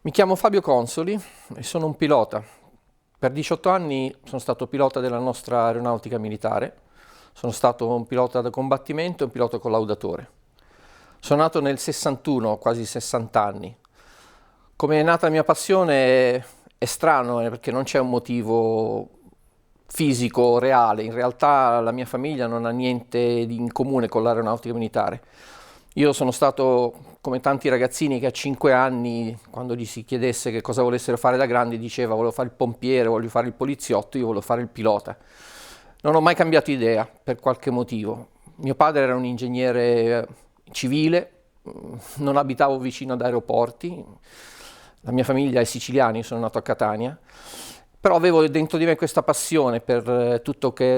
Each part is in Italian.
Mi chiamo Fabio Consoli e sono un pilota. Per 18 anni sono stato pilota della nostra aeronautica militare. Sono stato un pilota da combattimento e un pilota collaudatore. Sono nato nel 61, ho quasi 60 anni. Come è nata la mia passione è strano, perché non c'è un motivo fisico reale. In realtà la mia famiglia non ha niente in comune con l'aeronautica militare. Io sono stato come tanti ragazzini che a 5 anni, quando gli si chiedesse che cosa volessero fare da grandi, diceva volevo fare il pompiere, voglio fare il poliziotto, io volevo fare il pilota. Non ho mai cambiato idea per qualche motivo. Mio padre era un ingegnere civile, non abitavo vicino ad aeroporti, la mia famiglia è siciliana, io sono nato a Catania, però avevo dentro di me questa passione per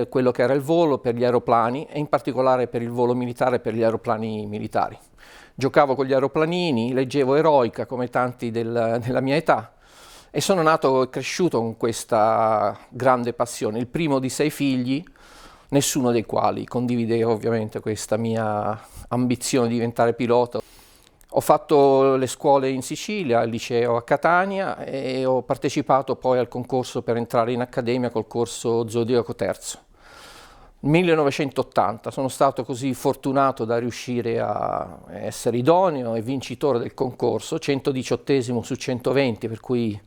quello che era il volo, per gli aeroplani e in particolare per il volo militare e per gli aeroplani militari. Giocavo con gli aeroplanini, leggevo Eroica come tanti della mia età e sono nato e cresciuto con questa grande passione, il primo di 6 figli, nessuno dei quali condivideva ovviamente questa mia ambizione di diventare pilota. Ho fatto le scuole in Sicilia, al liceo a Catania e ho partecipato poi al concorso per entrare in accademia col corso Zodiaco III. 1980, sono stato così fortunato da riuscire a essere idoneo e vincitore del concorso, 118esimo su 120, per cui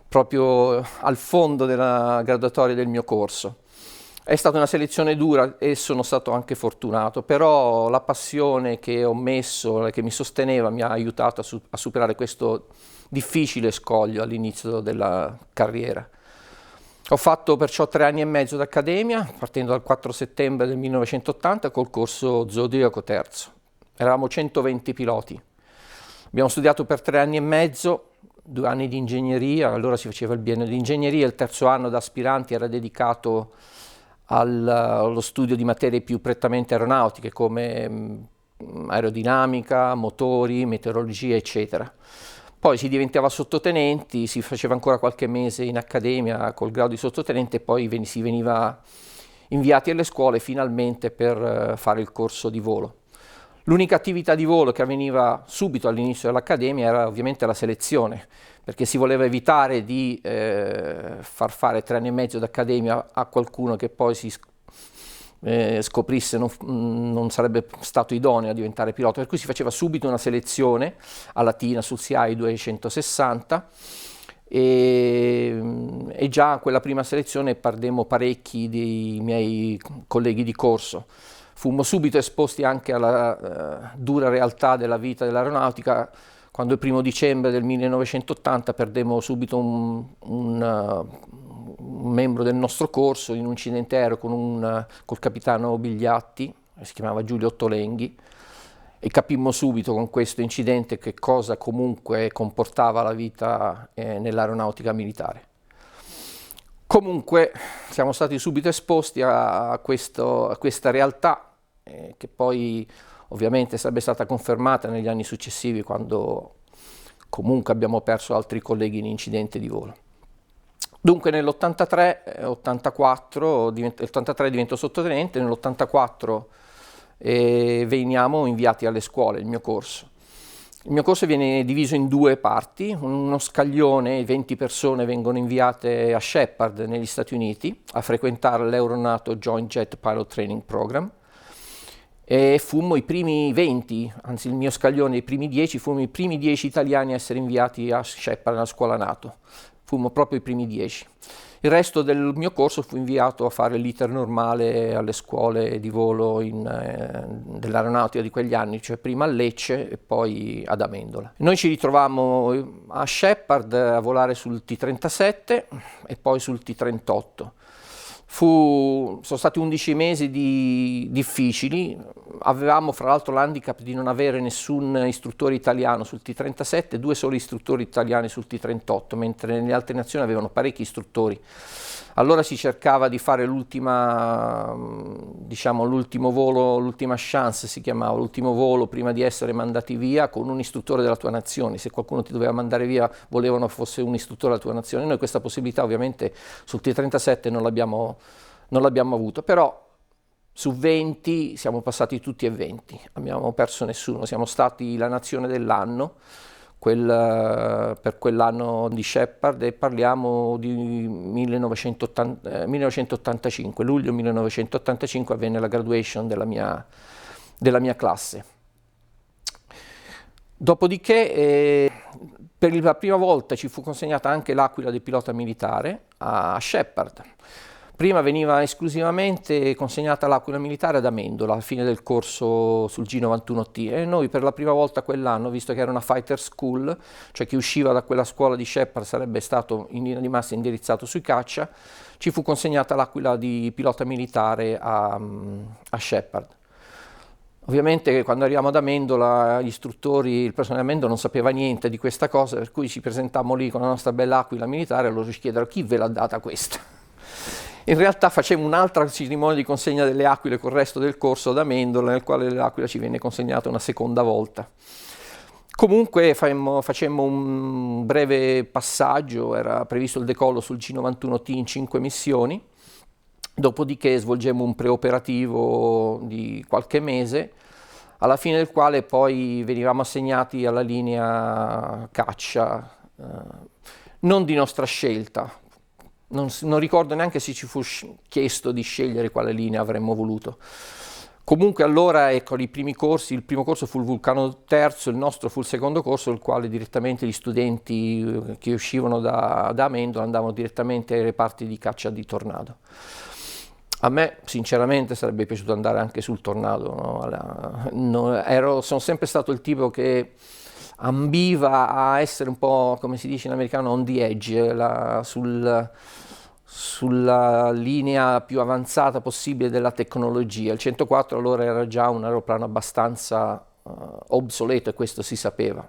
proprio al fondo della graduatoria del mio corso. È stata una selezione dura e sono stato anche fortunato, però la passione che ho messo, che mi sosteneva, mi ha aiutato a superare questo difficile scoglio all'inizio della carriera. Ho fatto perciò 3 anni e mezzo d'accademia, partendo dal 4 settembre del 1980 col corso Zodiaco III. Eravamo 120 piloti. Abbiamo studiato per 3 anni e mezzo, 2 anni di ingegneria, allora si faceva il biennio di ingegneria, il terzo anno da aspiranti era dedicato allo studio di materie più prettamente aeronautiche come aerodinamica, motori, meteorologia, eccetera. Poi si diventava sottotenenti, si faceva ancora qualche mese in accademia col grado di sottotenente e poi si veniva inviati alle scuole finalmente per fare il corso di volo. L'unica attività di volo che avveniva subito all'inizio dell'accademia era ovviamente la selezione, perché si voleva evitare di far fare 3 anni e mezzo d'accademia a qualcuno che poi si scoprisse non sarebbe stato idoneo a diventare pilota, per cui si faceva subito una selezione a Latina sul CI 260 e già a quella prima selezione perdemmo parecchi dei miei colleghi di corso. Fummo subito esposti anche alla dura realtà della vita dell'aeronautica, quando il 1° dicembre del 1980 perdemmo subito un membro del nostro corso in un incidente aereo col capitano Bigliatti, si chiamava Giulio Ottolenghi, e capimmo subito con questo incidente che cosa comunque comportava la vita nell'aeronautica militare. Comunque siamo stati subito esposti a questa realtà che poi ovviamente sarebbe stata confermata negli anni successivi quando comunque abbiamo perso altri colleghi in incidente di volo. Dunque nell'83, 84, l'83 divento sottotenente, nell'84 veniamo inviati alle scuole, il mio corso. Il mio corso viene diviso in 2 parti, uno scaglione, 20 persone vengono inviate a Sheppard negli Stati Uniti a frequentare l'Euronato Joint Jet Pilot Training Program e fummo i primi 20, anzi il mio scaglione, i primi 10, fummo i primi 10 italiani a essere inviati a Sheppard, alla scuola NATO, fummo proprio i primi 10. Il resto del mio corso fu inviato a fare l'iter normale alle scuole di volo dell'aeronautica di quegli anni, cioè prima a Lecce e poi ad Amendola. Noi ci ritrovammo a Sheppard a volare sul T-37 e poi sul T-38. Sono stati 11 mesi difficili, avevamo fra l'altro l'handicap di non avere nessun istruttore italiano sul T-37, 2 soli istruttori italiani sul T-38, mentre nelle altre nazioni avevano parecchi istruttori. Allora si cercava di fare l'ultimo volo, l'ultima chance si chiamava, l'ultimo volo prima di essere mandati via con un istruttore della tua nazione. Se qualcuno ti doveva mandare via, volevano fosse un istruttore della tua nazione. Noi questa possibilità ovviamente sul T-37 non l'abbiamo avuto, però su 20 siamo passati tutti e 20, abbiamo perso nessuno, siamo stati la nazione dell'anno per quell'anno di Shepard, e parliamo di 1985, luglio 1985 avvenne la graduation della mia classe. Dopodiché per la prima volta ci fu consegnata anche l'Aquila del pilota militare a Shepard. Prima veniva esclusivamente consegnata l'Aquila militare ad Amendola alla fine del corso sul G91T, e noi per la prima volta quell'anno, visto che era una fighter school, cioè chi usciva da quella scuola di Shepard sarebbe stato in linea di massima indirizzato sui caccia, ci fu consegnata l'Aquila di pilota militare a Shepard. Ovviamente quando arriviamo ad Amendola, gli istruttori, il personale di Amendola non sapeva niente di questa cosa, per cui ci presentammo lì con la nostra bella Aquila militare e loro ci chiedero: chi ve l'ha data questa? In realtà facemmo un'altra cerimonia di consegna delle aquile col resto del corso ad Amendola, nel quale l'aquila ci venne consegnata una seconda volta. Comunque facemmo un breve passaggio, era previsto il decollo sul G91T in 5 missioni, dopodiché svolgemmo un preoperativo di qualche mese, alla fine del quale poi venivamo assegnati alla linea caccia, non di nostra scelta. Non ricordo neanche se ci fu chiesto di scegliere quale linea avremmo voluto. Comunque allora, ecco, i primi corsi, il primo corso fu il Vulcano terzo, il nostro fu il secondo corso, il quale direttamente gli studenti che uscivano da Amendola andavano direttamente ai reparti di caccia di Tornado. A me sinceramente sarebbe piaciuto andare anche sul Tornado, no? Sono sempre stato il tipo che ambiva a essere un po', come si dice in americano, on the edge, sulla linea più avanzata possibile della tecnologia. Il 104 allora era già un aeroplano abbastanza obsoleto, e questo si sapeva.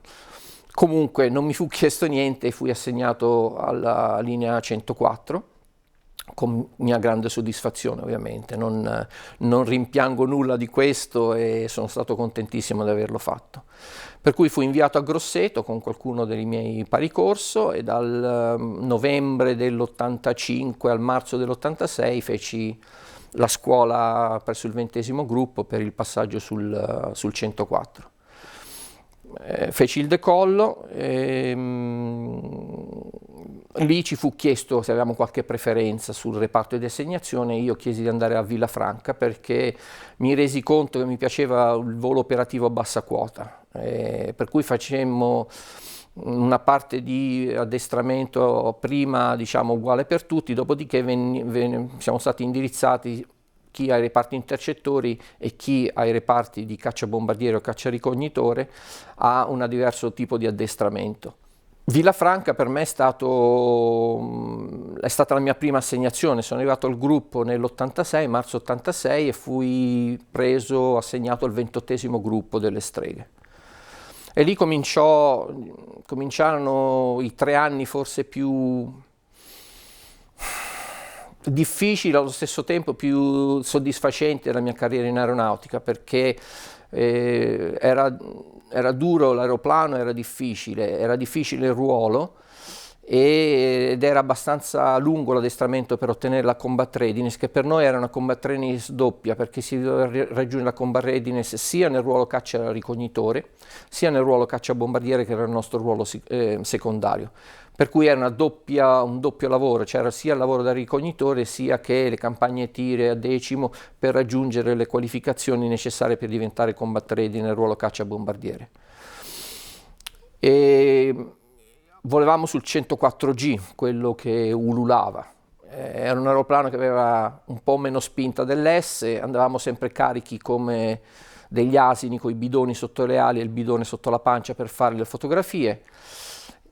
Comunque non mi fu chiesto niente e fui assegnato alla linea 104, con mia grande soddisfazione ovviamente, non rimpiango nulla di questo e sono stato contentissimo di averlo fatto. Per cui fui inviato a Grosseto con qualcuno dei miei pari corso, e dal novembre dell'85 al marzo dell'86 feci la scuola presso il 20° gruppo per il passaggio sul 104. Feci il decollo, lì ci fu chiesto se avevamo qualche preferenza sul reparto di assegnazione. Io chiesi di andare a Villafranca perché mi resi conto che mi piaceva il volo operativo a bassa quota, per cui facemmo una parte di addestramento prima, diciamo, uguale per tutti, dopodiché siamo stati indirizzati, chi ai reparti intercettori e chi ai reparti di cacciabombardiere o cacciaricognitore, a un diverso tipo di addestramento. Villafranca per me è stata la mia prima assegnazione. Sono arrivato al gruppo nell'86, marzo 86, e fui assegnato al 28° gruppo delle Streghe. E lì cominciarono i 3 anni forse più difficili, allo stesso tempo più soddisfacenti della mia carriera in aeronautica, perché era duro l'aeroplano, era difficile il ruolo, ed era abbastanza lungo l'addestramento per ottenere la combat readiness, che per noi era una combat readiness doppia, perché si doveva raggiungere la combat readiness sia nel ruolo caccia ricognitore, sia nel ruolo caccia bombardiere, che era il nostro ruolo secondario. Per cui era un doppio lavoro, c'era sia il lavoro da ricognitore sia che le campagne tire a decimo per raggiungere le qualificazioni necessarie per diventare combat ready nel ruolo caccia bombardiere. E volevamo sul 104G, quello che ululava. Era un aeroplano che aveva un po' meno spinta dell'S, andavamo sempre carichi come degli asini con i bidoni sotto le ali e il bidone sotto la pancia per fare le fotografie.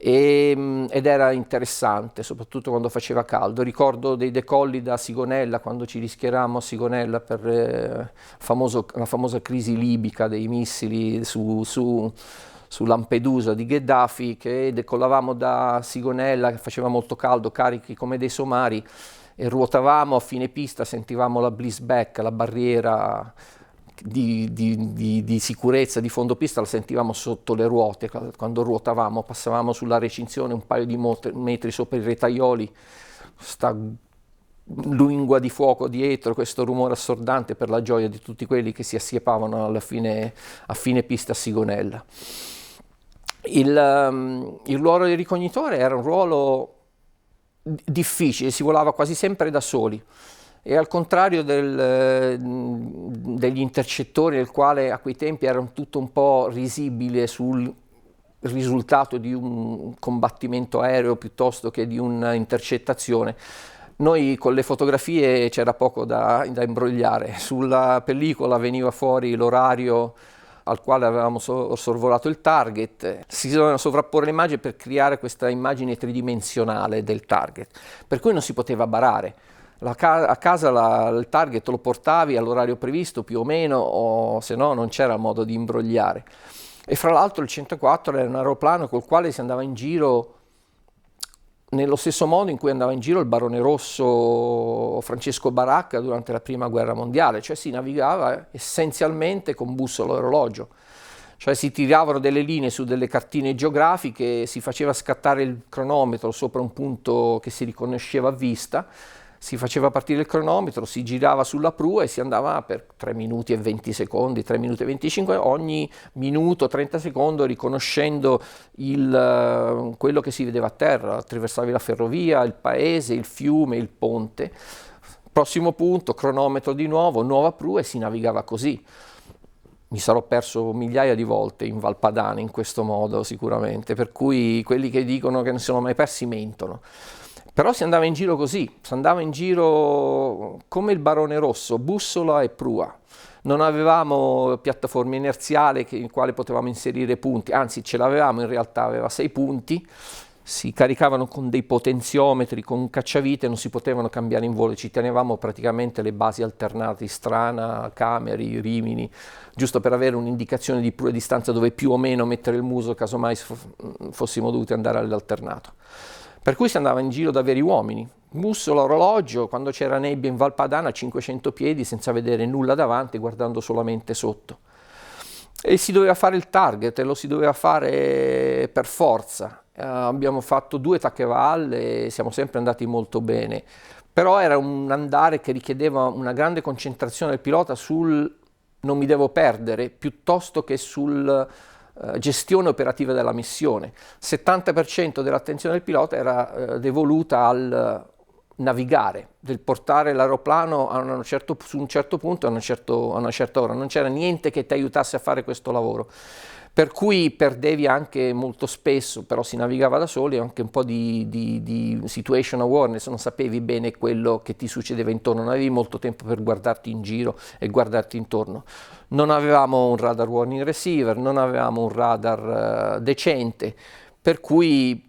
Ed era interessante, soprattutto quando faceva caldo. Ricordo dei decolli da Sigonella, quando ci rischierammo a Sigonella per la famosa crisi libica dei missili su Lampedusa di Gheddafi, che decollavamo da Sigonella, che faceva molto caldo, carichi come dei somari, e ruotavamo a fine pista, sentivamo la bliss back, la barriera di sicurezza di fondo pista, la sentivamo sotto le ruote. Quando ruotavamo passavamo sulla recinzione un paio di metri sopra i retaioli, sta lingua di fuoco dietro, questo rumore assordante, per la gioia di tutti quelli che si assiepavano a fine pista a Sigonella. Il ruolo del ricognitore era un ruolo difficile, si volava quasi sempre da soli. E al contrario degli intercettori, del quale a quei tempi era tutto un po' risibile sul risultato di un combattimento aereo piuttosto che di un'intercettazione, noi con le fotografie c'era poco da imbrogliare. Sulla pellicola veniva fuori l'orario al quale avevamo sorvolato il target, si dovevano sovrapporre le immagini per creare questa immagine tridimensionale del target, per cui non si poteva barare. A casa il target lo portavi all'orario previsto più o meno, o se no non c'era modo di imbrogliare. E fra l'altro il 104 era un aeroplano col quale si andava in giro nello stesso modo in cui andava in giro il barone rosso Francesco Baracca durante la prima guerra mondiale, cioè si navigava essenzialmente con bussola e orologio. Cioè si tiravano delle linee su delle cartine geografiche, si faceva scattare il cronometro sopra un punto che si riconosceva a vista, si faceva partire il cronometro, si girava sulla prua e si andava per 3 minuti e 20 secondi, 3 minuti e 25, ogni minuto, 30 secondi, riconoscendo quello che si vedeva a terra, attraversavi la ferrovia, il paese, il fiume, il ponte. Prossimo punto, cronometro di nuovo, nuova prua e si navigava così. Mi sarò perso migliaia di volte in Valpadana in questo modo sicuramente, per cui quelli che dicono che non si sono mai persi mentono. Però si andava in giro così, si andava in giro come il barone rosso, bussola e prua. Non avevamo piattaforme inerziali in quale potevamo inserire punti, anzi ce l'avevamo, in realtà aveva 6 punti, si caricavano con dei potenziometri, con un cacciavite, non si potevano cambiare in volo, ci tenevamo praticamente le basi alternate, Strana, Cameri, Rimini, giusto per avere un'indicazione di pura distanza dove più o meno mettere il muso, casomai fossimo dovuti andare all'alternato. Per cui si andava in giro da veri uomini, bussola, orologio, quando c'era nebbia in Valpadana a 500 piedi senza vedere nulla davanti, guardando solamente sotto. E si doveva fare il target e lo si doveva fare per forza. Abbiamo fatto 2 tacchevalle e siamo sempre andati molto bene, però era un andare che richiedeva una grande concentrazione del pilota sul non mi devo perdere, piuttosto che sul gestione operativa della missione. 70% dell'attenzione del pilota era devoluta al navigare, del portare l'aeroplano su un certo punto a una certa ora. Non c'era niente che ti aiutasse a fare questo lavoro. Per cui perdevi anche molto spesso, però si navigava da soli, anche un po' di situation awareness, non sapevi bene quello che ti succedeva intorno, non avevi molto tempo per guardarti in giro e guardarti intorno. Non avevamo un radar warning receiver, non avevamo un radar decente, per cui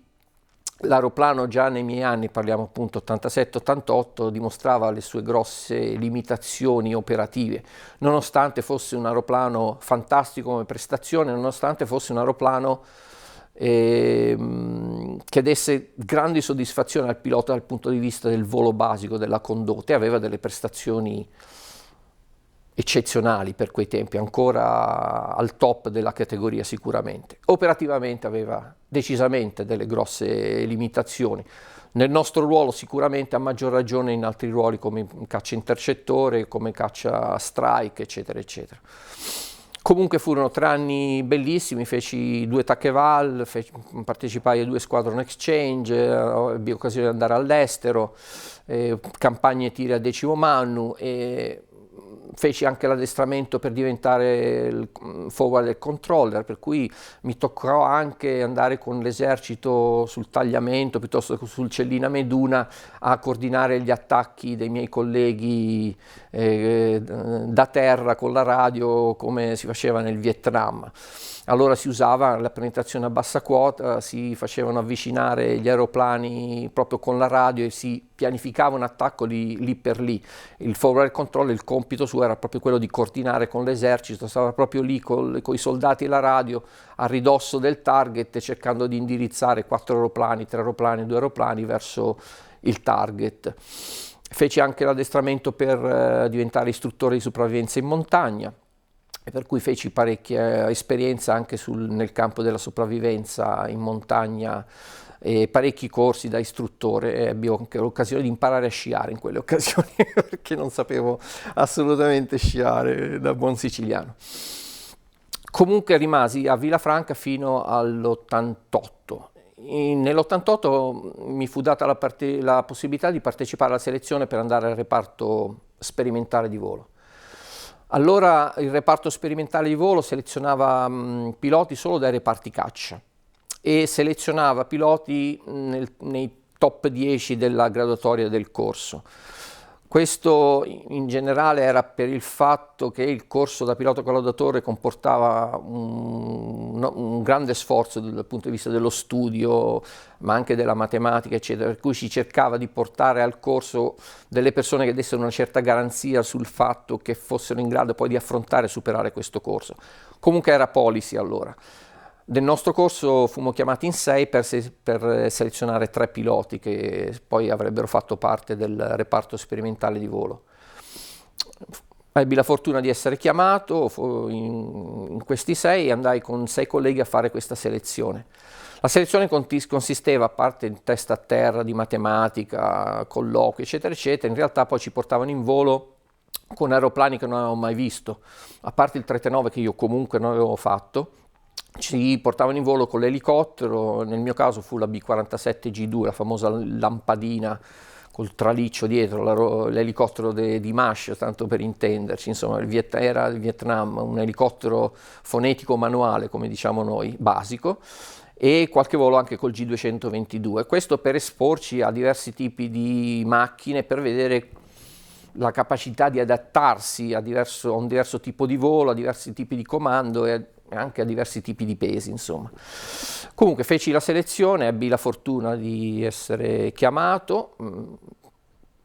l'aeroplano già nei miei anni, parliamo appunto 87-88, dimostrava le sue grosse limitazioni operative, nonostante fosse un aeroplano fantastico come prestazione, nonostante fosse un aeroplano che desse grandi soddisfazioni al pilota dal punto di vista del volo basico, della condotta, e aveva delle prestazioni eccezionali per quei tempi, ancora al top della categoria sicuramente. Operativamente aveva decisamente delle grosse limitazioni. Nel nostro ruolo sicuramente, a maggior ragione in altri ruoli come caccia intercettore, come caccia strike, eccetera, eccetera. Comunque furono 3 anni bellissimi, feci 2 taccheval, partecipai a 2 squadron exchange, ebbi occasione di andare all'estero, campagne tiri a 10° Mannu, e feci anche l'addestramento per diventare il forward controller, per cui mi toccò anche andare con l'esercito sul tagliamento piuttosto che sul Cellina Meduna a coordinare gli attacchi dei miei colleghi da terra con la radio, come si faceva nel Vietnam. Allora si usava la penetrazione a bassa quota, si facevano avvicinare gli aeroplani proprio con la radio e si pianificava un attacco lì per lì. Il forward control, il compito suo era proprio quello di coordinare con l'esercito, stava proprio lì con i soldati e la radio a ridosso del target, cercando di indirizzare 4 aeroplani, 3 aeroplani, 2 aeroplani verso il target. Feci anche l'addestramento per diventare istruttore di sopravvivenza in montagna, e per cui feci parecchia esperienza anche nel campo della sopravvivenza in montagna, e parecchi corsi da istruttore, e abbiamo anche l'occasione di imparare a sciare in quelle occasioni perché non sapevo assolutamente sciare da buon siciliano. Comunque rimasi a Villafranca fino all'88. Nell'88 mi fu data la possibilità di partecipare alla selezione per andare al reparto sperimentale di volo. Allora il reparto sperimentale di volo selezionava piloti solo dai reparti caccia e selezionava piloti nei top 10 della graduatoria del corso. Questo in generale era per il fatto che il corso da pilota collaudatore comportava un grande sforzo dal punto di vista dello studio, ma anche della matematica, eccetera, per cui si cercava di portare al corso delle persone che dessero una certa garanzia sul fatto che fossero in grado poi di affrontare e superare questo corso. Comunque era policy allora. Del nostro corso fummo chiamati in 6 per selezionare 3 piloti che poi avrebbero fatto parte del reparto sperimentale di volo. Ebbi la fortuna di essere chiamato in questi 6 e andai con 6 colleghi a fare questa selezione. La selezione consisteva, a parte in testa a terra di matematica, colloqui, eccetera, eccetera, in realtà poi ci portavano in volo con aeroplani che non avevamo mai visto, a parte il 339 che io comunque non avevo fatto. Ci portavano in volo con l'elicottero, nel mio caso fu la B-47G2, la famosa lampadina col traliccio dietro, l'elicottero di MASH, tanto per intenderci, insomma era il Vietnam, un elicottero fonetico manuale, come diciamo noi, basico, e qualche volo anche col G222, questo per esporci a diversi tipi di macchine, per vedere la capacità di adattarsi a un diverso tipo di volo, a diversi tipi di comando e anche a diversi tipi di pesi, insomma. Comunque feci la selezione, ebbi la fortuna di essere chiamato,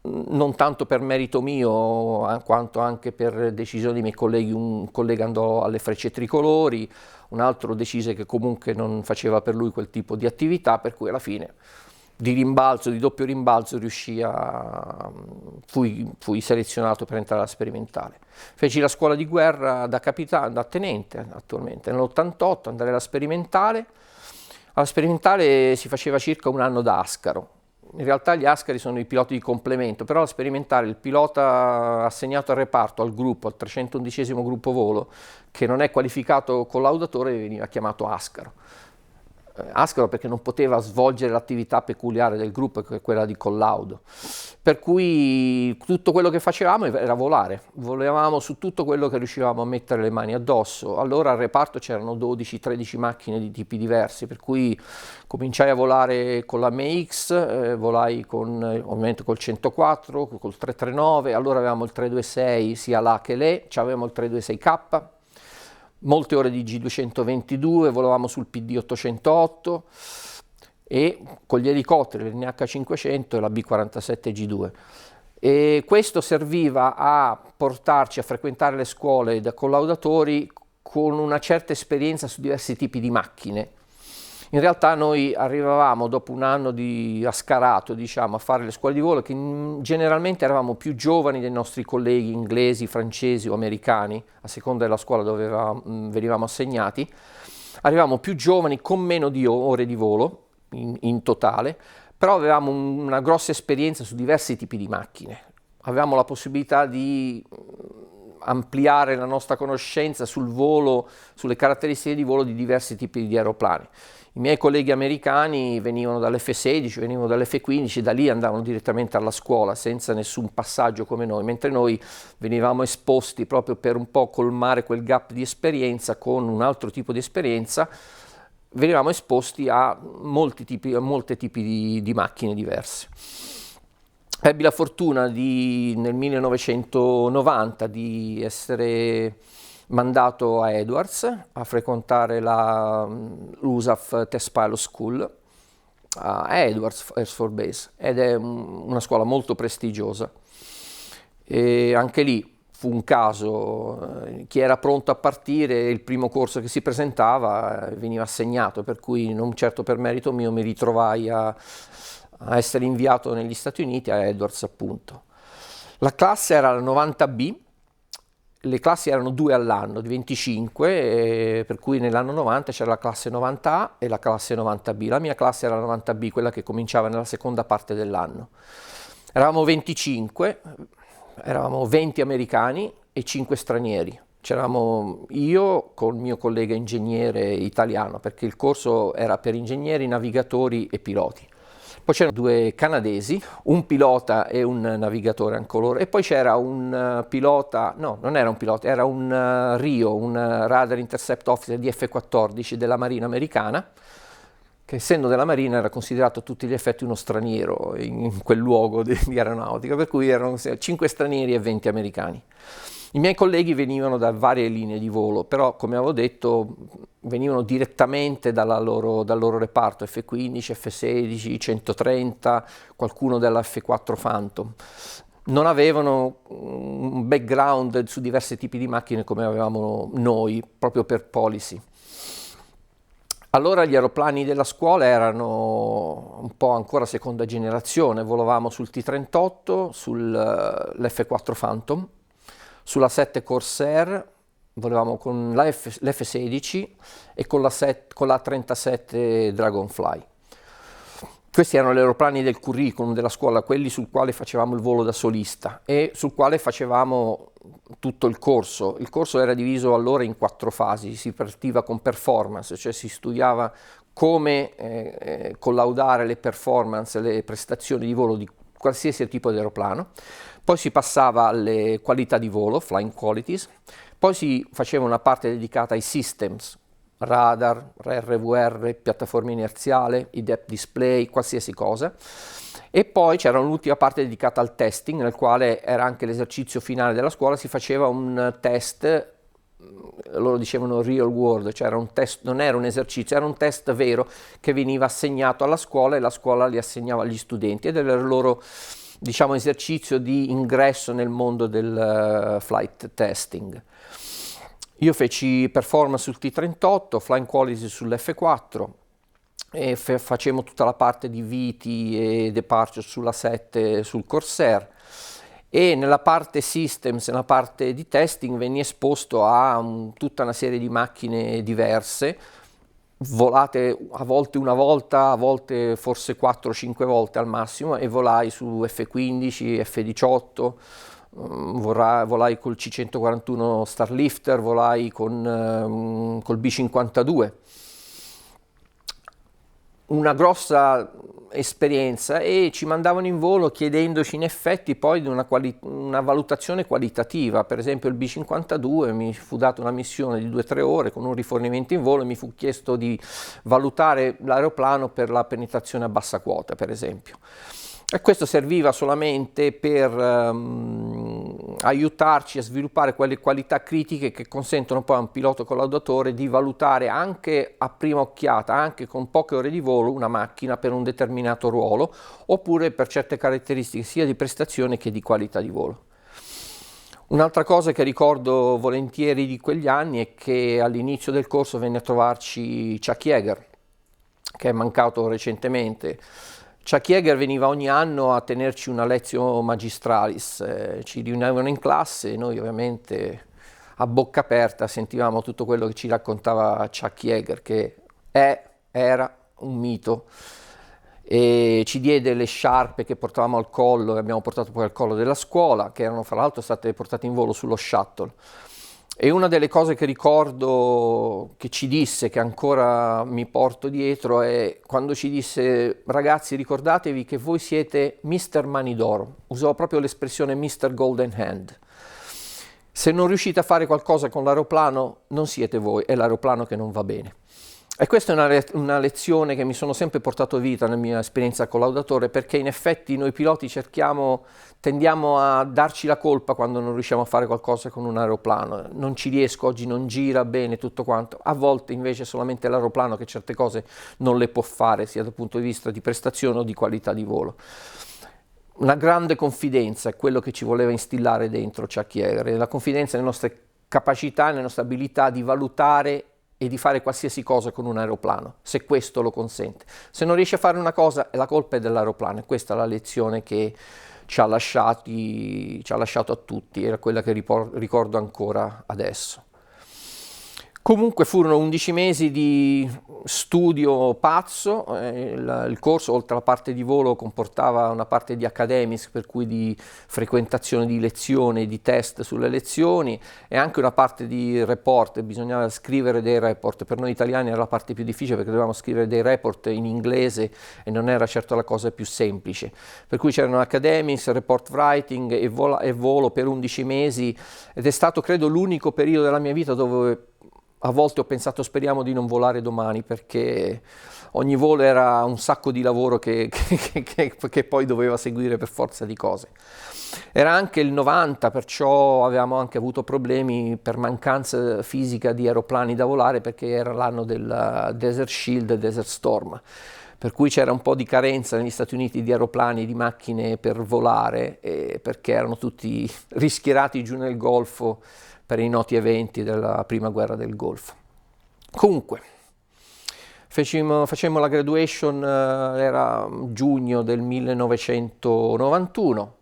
non tanto per merito mio quanto anche per decisione dei miei colleghi. Un collega andò alle Frecce Tricolori, un altro decise che comunque non faceva per lui quel tipo di attività, per cui alla fine di doppio rimbalzo fui selezionato per entrare alla sperimentale. Feci la scuola di guerra da capitano, da tenente attualmente, nell'88 andai alla sperimentale. Alla sperimentale si faceva circa un anno da Ascaro. In realtà gli Ascari sono i piloti di complemento, però alla sperimentale il pilota assegnato al reparto, al gruppo, al 311° gruppo volo, che non è qualificato collaudatore, veniva chiamato Ascaro. Ascaro perché non poteva svolgere l'attività peculiare del gruppo, che è quella di collaudo, per cui tutto quello che facevamo era volare, volevamo su tutto quello che riuscivamo a mettere le mani addosso. Allora al reparto c'erano 12-13 macchine di tipi diversi, per cui cominciai a volare con la MX, volai ovviamente col 104, col 339, allora avevamo il 326 sia là che lì, avevamo il 326K, molte ore di G222, volavamo sul PD808 e con gli elicotteri, l'NH500 e la B47G2. E questo serviva a portarci a frequentare le scuole da collaudatori con una certa esperienza su diversi tipi di macchine. In realtà noi arrivavamo dopo un anno di ascarato, diciamo, a fare le scuole di volo, che generalmente eravamo più giovani dei nostri colleghi inglesi, francesi o americani, a seconda della scuola dove venivamo assegnati. Arrivavamo più giovani con meno di ore di volo in totale, però avevamo una grossa esperienza su diversi tipi di macchine. Avevamo la possibilità di ampliare la nostra conoscenza sul volo, sulle caratteristiche di volo di diversi tipi di aeroplani. I miei colleghi americani venivano dall'F-16, venivano dall'F-15, da lì andavano direttamente alla scuola senza nessun passaggio come noi, mentre noi venivamo esposti proprio per un po' colmare quel gap di esperienza con un altro tipo di esperienza, venivamo esposti a molti tipi di macchine diverse. Ebbi la fortuna nel 1990 di essere mandato a Edwards a frequentare l'USAF Test Pilot School a Edwards Air Force Base, ed è una scuola molto prestigiosa. E anche lì fu un caso, chi era pronto a partire, il primo corso che si presentava veniva assegnato, per cui non certo per merito mio mi ritrovai a essere inviato negli Stati Uniti, a Edwards appunto. La classe era la 90B, le classi erano 2 all'anno, di 25, per cui nell'anno 90 c'era la classe 90A e la classe 90B. La mia classe era la 90B, quella che cominciava nella seconda parte dell'anno. Eravamo 25, eravamo 20 americani e 5 stranieri, C'eravamo io col mio collega ingegnere italiano, perché il corso era per ingegneri, navigatori e piloti. Poi c'erano due canadesi, un pilota e un navigatore anche loro, e poi c'era un pilota, no, non era un pilota, era un RIO, un Radar Intercept Officer di F-14 della Marina americana, che essendo della Marina era considerato a tutti gli effetti uno straniero in quel luogo di aeronautica, per cui erano 5 stranieri e 20 americani. I miei colleghi venivano da varie linee di volo, però come avevo detto venivano direttamente dal loro reparto, F-15, F-16, 130, qualcuno della F-4 Phantom. Non avevano un background su diversi tipi di macchine come avevamo noi, proprio per policy. Allora gli aeroplani della scuola erano un po' ancora seconda generazione, volavamo sul T-38, sull'F-4 Phantom, sulla 7 Corsair, volevamo con l'F-16 e con la 37 Dragonfly. Questi erano gli aeroplani del curriculum della scuola, quelli sul quale facevamo il volo da solista e sul quale facevamo tutto il corso. Il corso era diviso allora in 4 fasi, si partiva con performance, cioè si studiava come collaudare le performance, le prestazioni di volo di qualsiasi tipo di aeroplano, poi si passava alle qualità di volo, flying qualities, poi si faceva una parte dedicata ai systems, radar, RVR, piattaforma inerziale, i-depth display, qualsiasi cosa. E poi c'era un'ultima parte dedicata al testing, nel quale era anche l'esercizio finale della scuola, si faceva un test, loro dicevano real world, cioè era un test, non era un esercizio, era un test vero che veniva assegnato alla scuola e la scuola li assegnava agli studenti ed era il loro, diciamo, esercizio di ingresso nel mondo del flight testing. Io feci performance sul T-38, flying quality sull'F4 e facemmo tutta la parte di VT e departure sulla 7 sul Corsair, e nella parte systems, nella parte di testing, venni esposto a tutta una serie di macchine diverse, volate a volte una volta, a volte forse 4-5 volte al massimo, e volai su F-15, F-18, volai col C-141 Starlifter, volai col B-52. Una grossa esperienza, e ci mandavano in volo chiedendoci in effetti poi di una valutazione qualitativa. Per esempio il B-52 mi fu data una missione di 2-3 ore con un rifornimento in volo e mi fu chiesto di valutare l'aeroplano per la penetrazione a bassa quota, per esempio. E questo serviva solamente per aiutarci a sviluppare quelle qualità critiche che consentono poi a un pilota collaudatore di valutare anche a prima occhiata, anche con poche ore di volo, una macchina per un determinato ruolo, oppure per certe caratteristiche sia di prestazione che di qualità di volo. Un'altra cosa che ricordo volentieri di quegli anni è che all'inizio del corso venne a trovarci Chuck Yeager, che è mancato recentemente. Chuck Yeager veniva ogni anno a tenerci una lezione magistralis, ci riunivano in classe e noi ovviamente a bocca aperta sentivamo tutto quello che ci raccontava Chuck Yeager, che era un mito, e ci diede le sciarpe che portavamo al collo e abbiamo portato poi al collo della scuola, che erano fra l'altro state portate in volo sullo shuttle. E una delle cose che ricordo che ci disse, che ancora mi porto dietro, è quando ci disse: ragazzi, ricordatevi che voi siete Mr. Mani d'Oro. Usò proprio l'espressione Mr. Golden Hand. Se non riuscite a fare qualcosa con l'aeroplano, non siete voi, è l'aeroplano che non va bene. E questa è una lezione che mi sono sempre portato vita nella mia esperienza collaudatore, perché in effetti noi piloti tendiamo a darci la colpa quando non riusciamo a fare qualcosa con un aeroplano. Non ci riesco, oggi non gira bene, tutto quanto. A volte invece è solamente l'aeroplano che certe cose non le può fare, sia dal punto di vista di prestazione o di qualità di volo. Una grande confidenza è quello che ci voleva instillare dentro Chuck Yeager, la confidenza nelle nostre capacità, nelle nostre abilità di valutare e di fare qualsiasi cosa con un aeroplano, se questo lo consente. Se non riesce a fare una cosa, la colpa è dell'aeroplano, e questa è la lezione che ci ha lasciato a tutti, era quella che ricordo ancora adesso. Comunque furono 11 mesi di studio pazzo, il corso oltre alla parte di volo comportava una parte di academics, per cui di frequentazione di lezioni, di test sulle lezioni, e anche una parte di report, bisognava scrivere dei report. Per noi italiani era la parte più difficile perché dovevamo scrivere dei report in inglese e non era certo la cosa più semplice, per cui c'erano academics, report writing e volo per 11 mesi, ed è stato credo l'unico periodo della mia vita dove a volte ho pensato speriamo di non volare domani, perché ogni volo era un sacco di lavoro che poi doveva seguire per forza di cose. Era anche il 90, perciò avevamo anche avuto problemi per mancanza fisica di aeroplani da volare, perché era l'anno del Desert Shield e Desert Storm, per cui c'era un po' di carenza negli Stati Uniti di aeroplani e di macchine per volare, perché erano tutti rischierati giù nel Golfo per i noti eventi della prima guerra del Golfo. Comunque, facemmo la graduation, era giugno del 1991,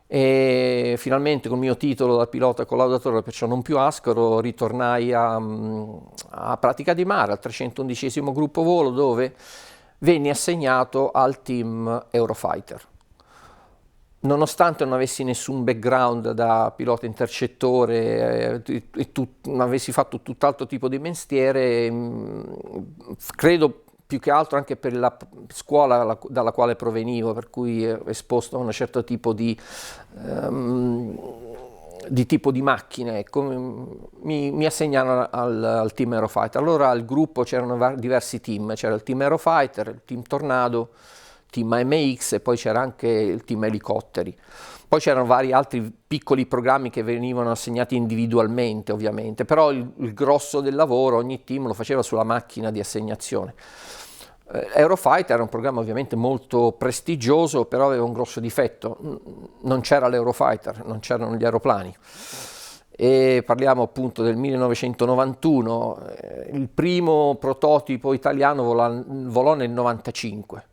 e finalmente col mio titolo da pilota collaudatore, perciò non più Ascaro, ritornai a Pratica di Mare, al 311° gruppo volo, dove venni assegnato al team Eurofighter. Nonostante non avessi nessun background da pilota intercettore non avessi fatto tutt'altro tipo di mestiere, credo più che altro anche per la scuola dalla quale provenivo, per cui esposto a un certo tipo di tipo di macchine, ecco, mi assegnarono al team Eurofighter. Allora al gruppo c'erano diversi team, c'era il team Eurofighter, il team Tornado, team AMX, e poi c'era anche il team elicotteri. Poi c'erano vari altri piccoli programmi che venivano assegnati individualmente, ovviamente, però il grosso del lavoro ogni team lo faceva sulla macchina di assegnazione. Eurofighter era un programma ovviamente molto prestigioso, però aveva un grosso difetto: non c'era l'Eurofighter, non c'erano gli aeroplani. E parliamo appunto del 1991, il primo prototipo italiano volò nel 95.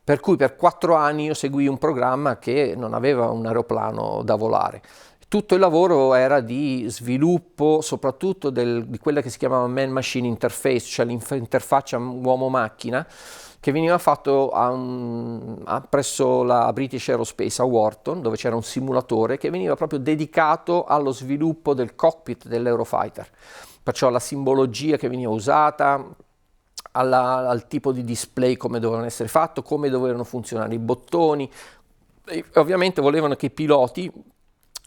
Per cui per 4 anni io seguii un programma che non aveva un aeroplano da volare. Tutto il lavoro era di sviluppo soprattutto di quella che si chiamava Man-Machine Interface, cioè l'interfaccia uomo-macchina, che veniva fatto presso la British Aerospace a Wharton, dove c'era un simulatore che veniva proprio dedicato allo sviluppo del cockpit dell'Eurofighter. Perciò la simbologia che veniva usata, al tipo di display, come dovevano essere fatto, come dovevano funzionare i bottoni. E ovviamente volevano che i piloti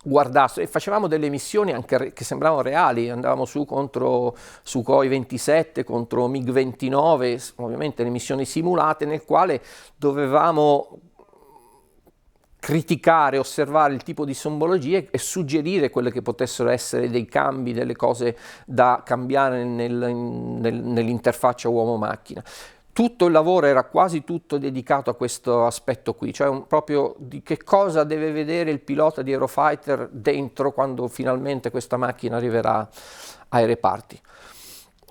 guardassero, e facevamo delle missioni anche che sembravano reali. Andavamo su contro Sukhoi 27 contro MiG-29, ovviamente le missioni simulate, nel quale dovevamo criticare, osservare il tipo di simbologie e suggerire quelle che potessero essere dei cambi, delle cose da cambiare nell'interfaccia uomo-macchina. Tutto il lavoro era quasi tutto dedicato a questo aspetto qui, cioè proprio di che cosa deve vedere il pilota di Eurofighter dentro quando finalmente questa macchina arriverà ai reparti.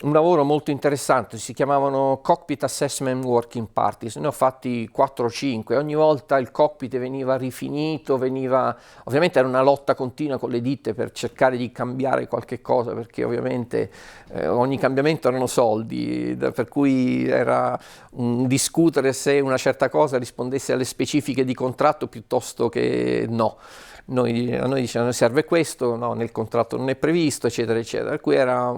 Un lavoro molto interessante, si chiamavano Cockpit Assessment Working Parties, ne ho fatti 4 o 5, ogni volta il cockpit veniva rifinito, ovviamente era una lotta continua con le ditte per cercare di cambiare qualche cosa, perché ovviamente ogni cambiamento erano soldi, per cui era un discutere se una certa cosa rispondesse alle specifiche di contratto piuttosto che no. A noi dicevano serve questo, no, nel contratto non è previsto, eccetera, eccetera, per cui era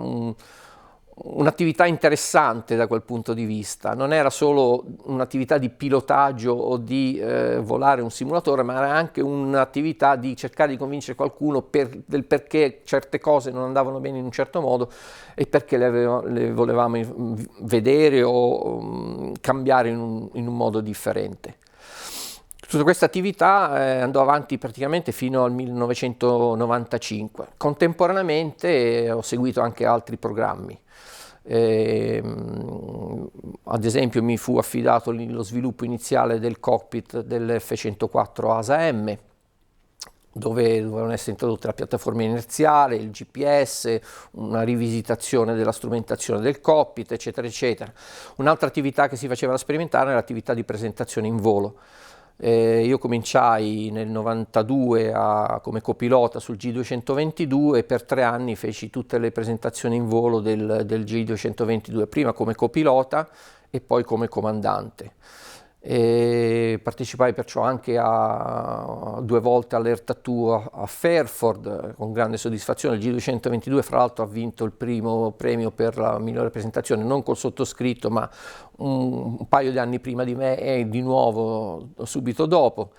un'attività interessante da quel punto di vista. Non era solo un'attività di pilotaggio o di volare un simulatore, ma era anche un'attività di cercare di convincere qualcuno del perché certe cose non andavano bene in un certo modo e perché le volevamo vedere o cambiare in un modo differente. Tutta questa attività andò avanti praticamente fino al 1995. Contemporaneamente ho seguito anche altri programmi. Ad esempio mi fu affidato lo sviluppo iniziale del cockpit dell'F-104 ASA-M, dove dovevano essere introdotte la piattaforma inerziale, il GPS, una rivisitazione della strumentazione del cockpit, eccetera, eccetera. Un'altra attività che si faceva da sperimentare era l'attività di presentazione in volo. Io cominciai nel 92 come copilota sul G222 e per 3 anni feci tutte le presentazioni in volo del G222, prima come copilota e poi come comandante. E partecipai perciò anche 2 volte all'Air a Fairford con grande soddisfazione. Il G222 fra l'altro ha vinto il primo premio per la migliore presentazione, non col sottoscritto ma un paio di anni prima di me e di nuovo subito dopo.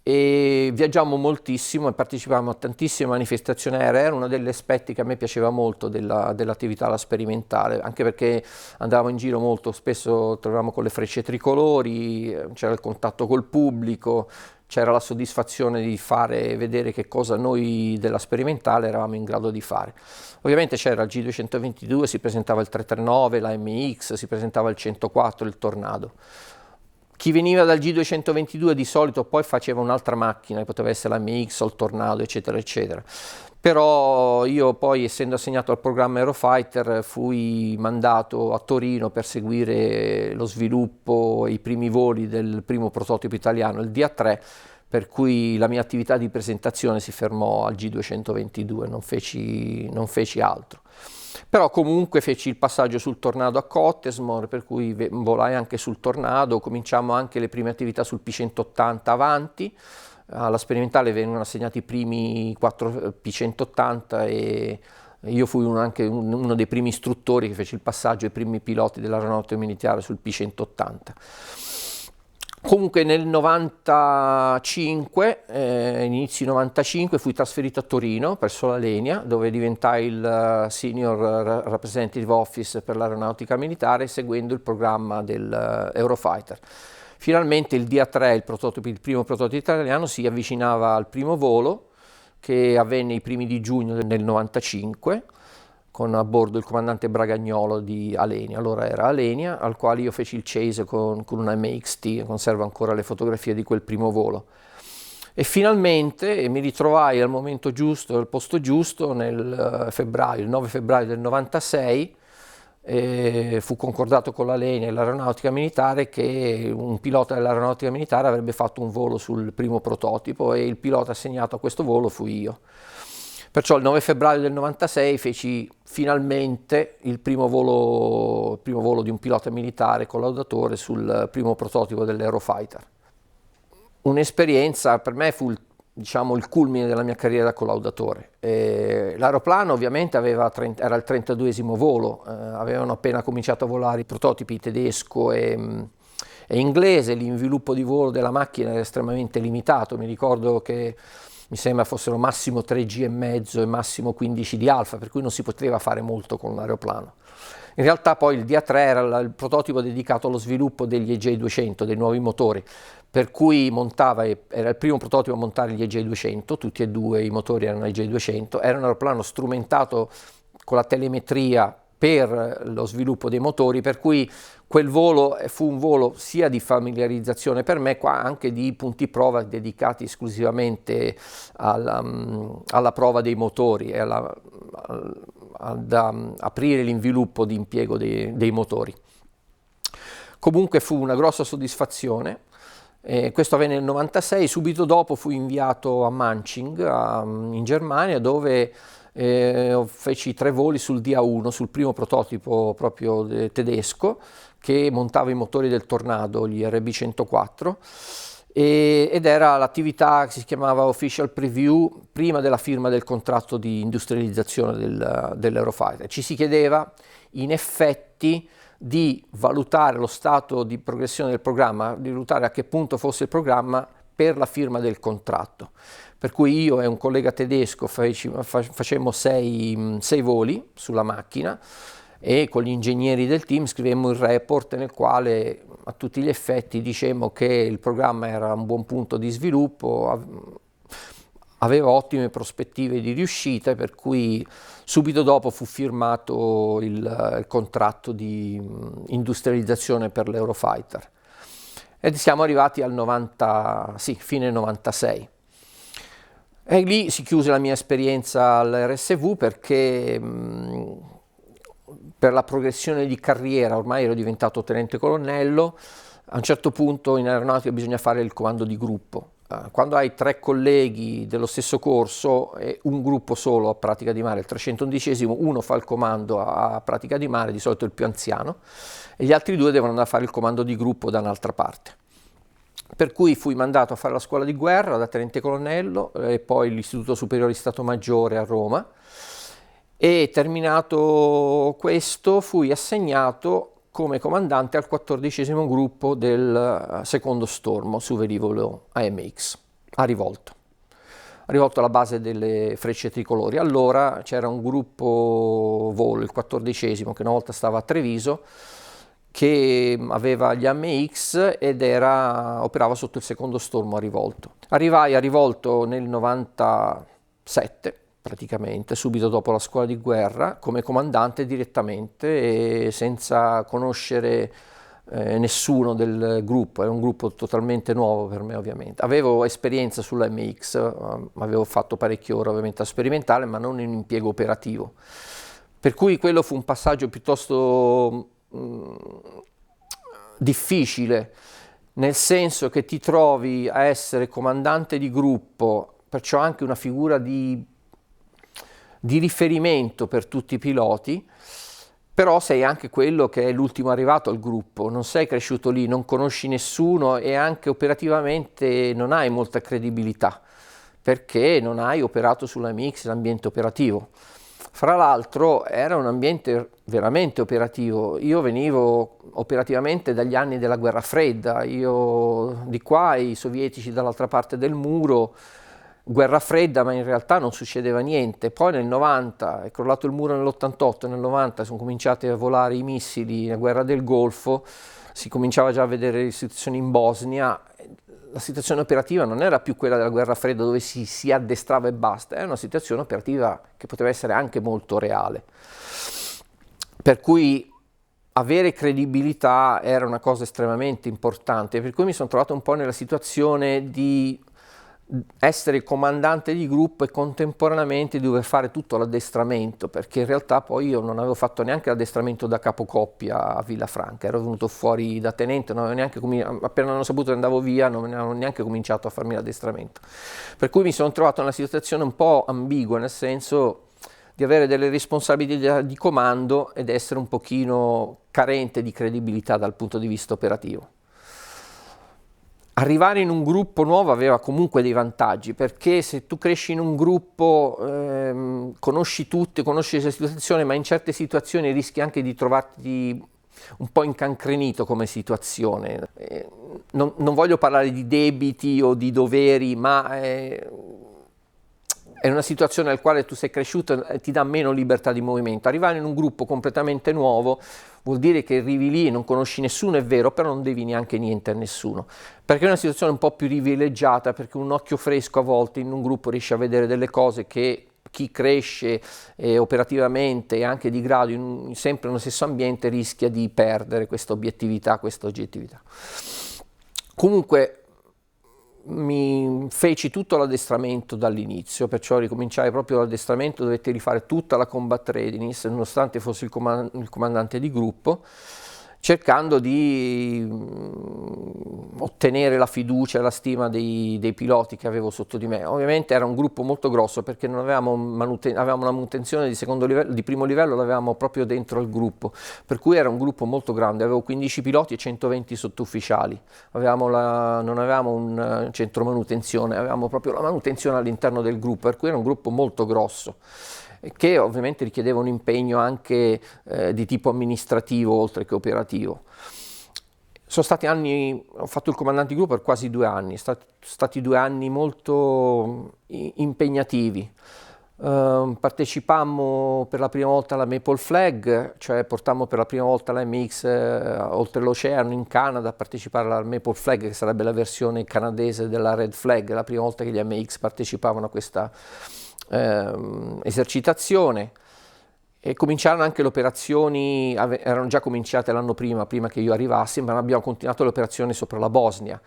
E viaggiammo moltissimo e partecipavamo a tantissime manifestazioni aeree. Era uno degli aspetti che a me piaceva molto dell'attività sperimentale, anche perché andavamo in giro molto, spesso trovavamo con le frecce tricolori, c'era il contatto col pubblico, c'era la soddisfazione di fare vedere che cosa noi della sperimentale eravamo in grado di fare. Ovviamente c'era il G222, si presentava il 339, la MX, si presentava il 104, il Tornado. Chi veniva dal G222 di solito poi faceva un'altra macchina, che poteva essere la MX o il Tornado, eccetera, eccetera. Però io poi, essendo assegnato al programma Eurofighter, fui mandato a Torino per seguire lo sviluppo e i primi voli del primo prototipo italiano, il DA3, per cui la mia attività di presentazione si fermò al G222, non feci altro. Però comunque feci il passaggio sul Tornado a Cottesmore, per cui volai anche sul Tornado, cominciamo anche le prime attività sul P180 avanti. Alla sperimentale vengono assegnati i primi 4 P180 e io fui anche uno dei primi istruttori che fece il passaggio ai primi piloti dell'aeronautica militare sul P180. Comunque nel 95, inizi 95, fui trasferito a Torino presso l'Alenia, dove diventai il Senior Representative Office per l'aeronautica militare, seguendo il programma del Eurofighter. Finalmente il DA3, il primo prototipo italiano, si avvicinava al primo volo, che avvenne i primi di giugno del 95, con a bordo il comandante Bragagnolo di Alenia, allora era Alenia, al quale io feci il chase con una MXT, conservo ancora le fotografie di quel primo volo. E finalmente mi ritrovai al momento giusto, al posto giusto, il 9 febbraio del 96, fu concordato con l'Alenia e l'aeronautica militare che un pilota dell'aeronautica militare avrebbe fatto un volo sul primo prototipo e il pilota assegnato a questo volo fui io. Perciò il 9 febbraio del 96 feci finalmente il primo volo di un pilota militare collaudatore sul primo prototipo dell'Eurofighter. Un'esperienza per me fu il culmine della mia carriera da collaudatore. L'aeroplano ovviamente era il 32esimo volo, avevano appena cominciato a volare i prototipi tedesco e inglese, l'inviluppo di volo della macchina era estremamente limitato, mi ricordo che mi sembra fossero massimo 3G e mezzo e massimo 15 di alfa, per cui non si poteva fare molto con l'aeroplano. In realtà poi il DA3 era il prototipo dedicato allo sviluppo degli EJ200, dei nuovi motori, per cui era il primo prototipo a montare gli EJ200, tutti e due i motori erano EJ200, era un aeroplano strumentato con la telemetria per lo sviluppo dei motori, per cui quel volo fu un volo sia di familiarizzazione per me, qua anche di punti prova dedicati esclusivamente alla prova dei motori e ad aprire l'inviluppo di impiego dei motori. Comunque fu una grossa soddisfazione. Questo avvenne nel 96, subito dopo fui inviato a Manching in Germania, dove feci 3 voli sul DA1, sul primo prototipo proprio tedesco che montava i motori del Tornado, gli RB104, ed era l'attività che si chiamava Official Preview prima della firma del contratto di industrializzazione dell'Eurofighter. Ci si chiedeva in effetti di valutare lo stato di progressione del programma, di valutare a che punto fosse il programma per la firma del contratto. Per cui io e un collega tedesco facemmo 6 voli sulla macchina e con gli ingegneri del team scrivemmo il report nel quale a tutti gli effetti dicemmo che il programma era un buon punto di sviluppo, aveva ottime prospettive di riuscita, per cui subito dopo fu firmato il contratto di industrializzazione per l'Eurofighter. Ed siamo arrivati al fine 96. E lì si chiuse la mia esperienza all'RSV perché per la progressione di carriera, ormai ero diventato tenente colonnello, A un certo punto in aeronautica bisogna fare il comando di gruppo. Quando hai 3 colleghi dello stesso corso e un gruppo solo a pratica di mare, il 311esimo, uno fa il comando a pratica di mare, di solito il più anziano, e gli altri 2 devono andare a fare il comando di gruppo da un'altra parte. Per cui fui mandato a fare la scuola di guerra da tenente colonnello e poi l'Istituto Superiore di Stato Maggiore a Roma, e terminato questo fui assegnato come comandante al 14° gruppo del secondo stormo su velivolo AMX a Rivolto alla base delle Frecce Tricolori. Allora c'era un gruppo volo, il 14°, che una volta stava a Treviso, che aveva gli AMX ed operava sotto il secondo stormo a Rivolto. Arrivai a Rivolto nel 97, praticamente, subito dopo la scuola di guerra, come comandante direttamente e senza conoscere nessuno del gruppo. Era un gruppo totalmente nuovo per me, ovviamente. Avevo esperienza sull'AMX, avevo fatto parecchie ore ovviamente a sperimentale, ma non in impiego operativo. Per cui quello fu un passaggio piuttosto difficile, nel senso che ti trovi a essere comandante di gruppo, perciò anche una figura di riferimento per tutti i piloti, però sei anche quello che è l'ultimo arrivato al gruppo, non sei cresciuto lì, non conosci nessuno e anche operativamente non hai molta credibilità, perché non hai operato sull'AMX, l'ambiente operativo. Fra l'altro era un ambiente veramente operativo, io venivo operativamente dagli anni della guerra fredda, io di qua e i sovietici dall'altra parte del muro, guerra fredda, ma in realtà non succedeva niente. Poi nel 90 è crollato il muro, nell'88, nel 90 sono cominciati a volare i missili, la guerra del Golfo, si cominciava già a vedere le situazioni in Bosnia. La situazione operativa non era più quella della guerra fredda dove si addestrava e basta, era una situazione operativa che poteva essere anche molto reale. Per cui avere credibilità era una cosa estremamente importante, per cui mi sono trovato un po' nella situazione di essere comandante di gruppo e contemporaneamente di dover fare tutto l'addestramento, perché in realtà poi io non avevo fatto neanche l'addestramento da capocoppia a Villafranca, ero venuto fuori da tenente, non avevo neanche appena hanno saputo che andavo via non avevo neanche cominciato a farmi l'addestramento, per cui mi sono trovato in una situazione un po' ambigua, nel senso di avere delle responsabilità di comando ed essere un pochino carente di credibilità dal punto di vista operativo. Arrivare in un gruppo nuovo aveva comunque dei vantaggi, perché se tu cresci in un gruppo conosci tutti, conosci la situazione, ma in certe situazioni rischi anche di trovarti un po' incancrenito come situazione. Non voglio parlare di debiti o di doveri, ma è una situazione nella quale tu sei cresciuto e ti dà meno libertà di movimento. Arrivare in un gruppo completamente nuovo vuol dire che arrivi lì e non conosci nessuno, è vero, però non devi neanche niente a nessuno, perché è una situazione un po' più privilegiata, perché un occhio fresco a volte in un gruppo riesce a vedere delle cose che chi cresce operativamente e anche di grado sempre nello stesso ambiente rischia di perdere questa obiettività, questa oggettività. Comunque mi feci tutto l'addestramento dall'inizio, perciò ricominciai proprio l'addestramento, dovetti rifare tutta la combat readiness, nonostante fossi il comandante di gruppo, cercando di ottenere la fiducia e la stima dei piloti che avevo sotto di me. Ovviamente era un gruppo molto grosso, perché non avevamo avevamo una manutenzione di secondo livello, di primo livello l'avevamo proprio dentro il gruppo, per cui era un gruppo molto grande, avevo 15 piloti e 120 sottufficiali, non avevamo un centro manutenzione, avevamo proprio la manutenzione all'interno del gruppo, per cui era un gruppo molto grosso, che ovviamente richiedeva un impegno anche di tipo amministrativo oltre che operativo. Sono stati anni, ho fatto il comandante di gruppo per quasi 2 anni, stati 2 anni molto impegnativi. Partecipammo per la prima volta alla Maple Flag, cioè portammo per la prima volta l'AMX oltre l'oceano in Canada a partecipare alla Maple Flag, che sarebbe la versione canadese della Red Flag, la prima volta che gli AMX partecipavano a questa esercitazione. E cominciarono anche le operazioni, erano già cominciate l'anno prima che io arrivassi, ma abbiamo continuato le operazioni sopra la Bosnia.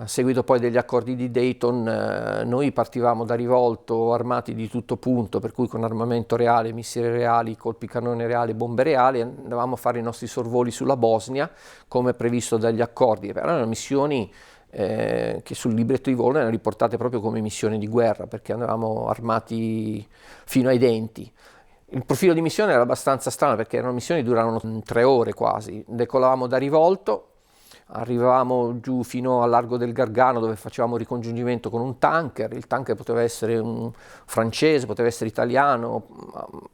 seguito poi degli accordi di Dayton, noi partivamo da rivolto armati di tutto punto, per cui con armamento reale, missili reali, colpi cannone reali, bombe reali, andavamo a fare i nostri sorvoli sulla Bosnia, come previsto dagli accordi. Però erano missioni che sul libretto di volo erano riportate proprio come missioni di guerra, perché andavamo armati fino ai denti. Il profilo di missione era abbastanza strano, perché erano missioni che duravano 3 ore quasi. Decollavamo da rivolto, arrivavamo giù fino al largo del Gargano, dove facevamo ricongiungimento con un tanker. Il tanker poteva essere un francese, poteva essere italiano.